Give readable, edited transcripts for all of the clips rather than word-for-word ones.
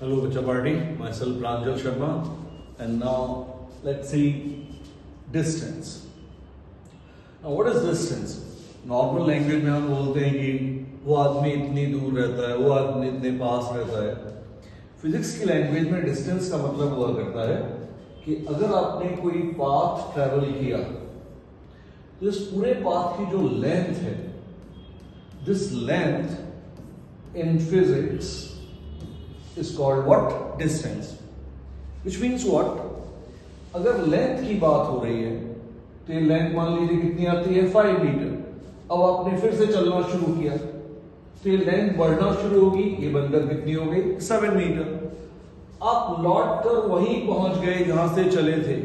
Hello, Bacha Party. Myself Pranjal Sharma, and now let's see distance. Now, what is distance? Normal language में हम बोलते हैं कि वो आदमी इतनी दूर रहता है, वो आदमी इतने पास रहता है. फिजिक्स की लैंग्वेज में डिस्टेंस का मतलब हुआ करता है कि अगर आपने कोई पाथ ट्रेवल किया तो इस पूरे पाथ की जो लेंथ है, this length in physics is called what? Distance. Which means what? अगर लेंथ की बात हो रही है तो ये लेंथ मान लीजिए कितनी आती है 5 मीटर. अब आपने फिर से चलना शुरू किया तो ये लेंथ बढ़ना शुरू होगी, ये बनकर कितनी हो गई 7 मीटर. आप लौट कर वहीं पहुंच गए जहां से चले थे.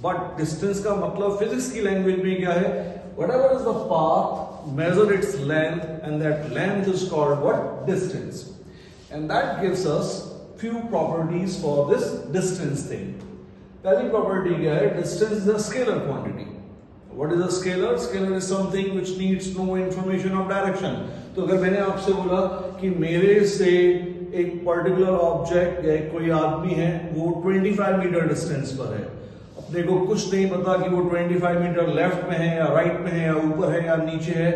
बट डिस्टेंस का मतलब फिजिक्स की लैंग्वेज में क्या है? Whatever is the path, measure its length, and that length is called what? Distance. And that gives us few properties for this distance thing. पहली property क्या है? Distance is a scalar quantity. What is a scalar? Scalar is something which needs no information of direction. तो अगर मैंने आपसे बोला कि मेरे से एक पर्टिकुलर ऑब्जेक्ट या कोई आदमी है वो 25 मीटर डिस्टेंस पर है, अपने को कुछ नहीं पता कि वो 25 मीटर लेफ्ट में है या राइट में है या ऊपर है या नीचे है.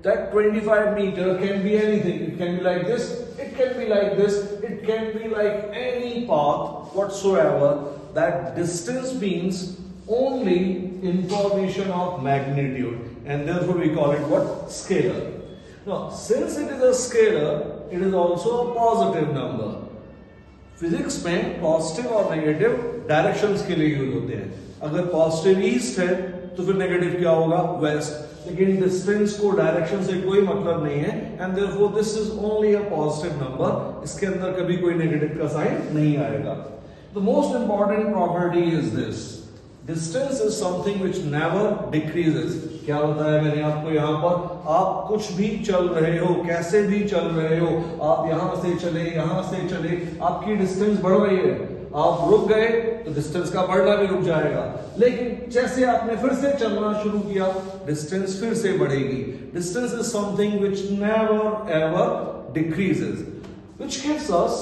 That 25 meter can be anything. It can be like this, it can be like this, it can be like any path whatsoever. That distance means only information of magnitude, and therefore we call it what? Scalar. Now, since it is a scalar, it is also a positive number. Physics में positive और negative directions के लिए use होते हैं. अगर positive east है तो फिर नेगेटिव क्या होगा? वेस्ट. लेकिन डिस्टेंस को डायरेक्शन से कोई मतलब नहीं है, and therefore this is only a positive number. इसके अंदर कभी कोई नेगेटिव का साइन नहीं आएगा. The most important property is this: distance is something which never decreases. क्या बताया मैंने आपको? यहां पर आप कुछ भी चल रहे हो, कैसे भी चल रहे हो, आप यहां से चले यहां से चले, आपकी डिस्टेंस बढ़ रही है. आप रुक गए तो डिस्टेंस का बढ़ना भी रुक जाएगा. लेकिन जैसे आपने फिर से चलना शुरू किया, डिस्टेंस फिर से बढ़ेगी. Distance is something which never ever decreases, which gives us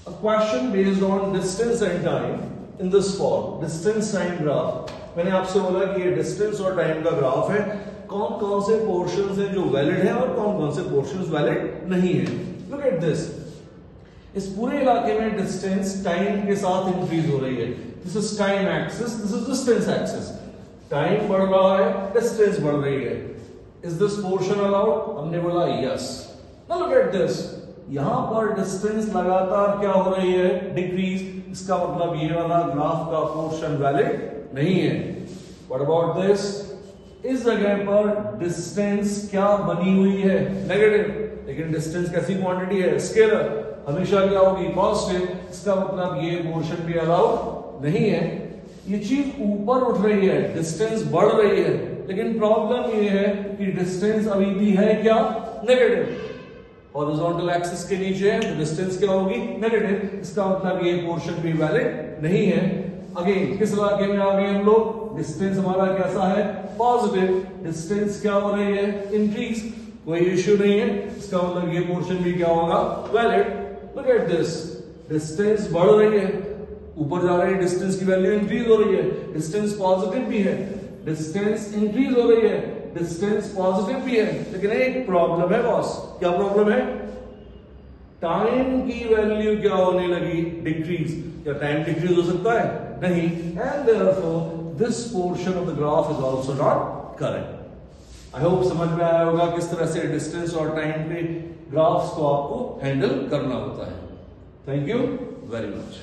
a question based on distance and time in this form: distance time graph. मैंने आपसे बोला कि ये डिस्टेंस और टाइम का ग्राफ है. कौन कौन से पोर्शंस हैं जो वैलिड हैं और कौन कौन से पोर्शंस वैलिड नहीं है. Look at this. इस पूरे इलाके में डिस्टेंस टाइम के साथ इंक्रीज हो रही है. This is time axis, this is distance axis. Time बढ़ रहा है, डिस्टेंस बढ़ रही है. Is this portion allowed? हमने बोला yes. Now look at this. यहां पर डिस्टेंस लगातार क्या हो रही है? डिक्रीज. इसका मतलब ये वाला ग्राफ का पोर्शन वैलिड नहीं है. What about this? इस जगह पर डिस्टेंस क्या बनी हुई है? नेगेटिव. लेकिन डिस्टेंस कैसी क्वांटिटी है? स्केलर. हमेशा क्या होगी? पॉजिटिव. इसका मतलब ये पोर्शन भी अलाउड नहीं है. ये चीज ऊपर उठ रही है, डिस्टेंस बढ़ रही है, लेकिन प्रॉब्लम ये है कि डिस्टेंस अभी भी है क्या? नेगेटिव. हॉरिजॉन्टल एक्सिस के नीचे है तो डिस्टेंस क्या होगी? नेगेटिव. इसका मतलब ये पोर्शन भी वैलिड नहीं है. अगेन किस इलाके में आ गए हम लोग? डिस्टेंस हमारा कैसा है? पॉजिटिव. डिस्टेंस क्या हो रही है? इंक्रीज. कोई इश्यू नहीं है. इसका मतलब ये पोर्शन भी क्या होगा? Valid. Look at this. Distance बढ़ रही है, ऊपर जा रही है, डिस्टेंस की वैल्यू इंक्रीज हो रही है. डिस्टेंस पॉजिटिव भी है, डिस्टेंस इंक्रीज हो रही है, डिस्टेंस पॉजिटिव भी है. लेकिन एक प्रॉब्लम है बॉस. क्या प्रॉब्लम है? टाइम की वैल्यू क्या होने लगी? डिक्रीज. क्या टाइम डिक्रीज हो सकता है? नहीं. And therefore this portion of the graph is also not correct. I hope समझ में आया होगा किस तरह से डिस्टेंस और टाइम पे ग्राफ्स को आपको हैंडल करना होता है. Thank you very much.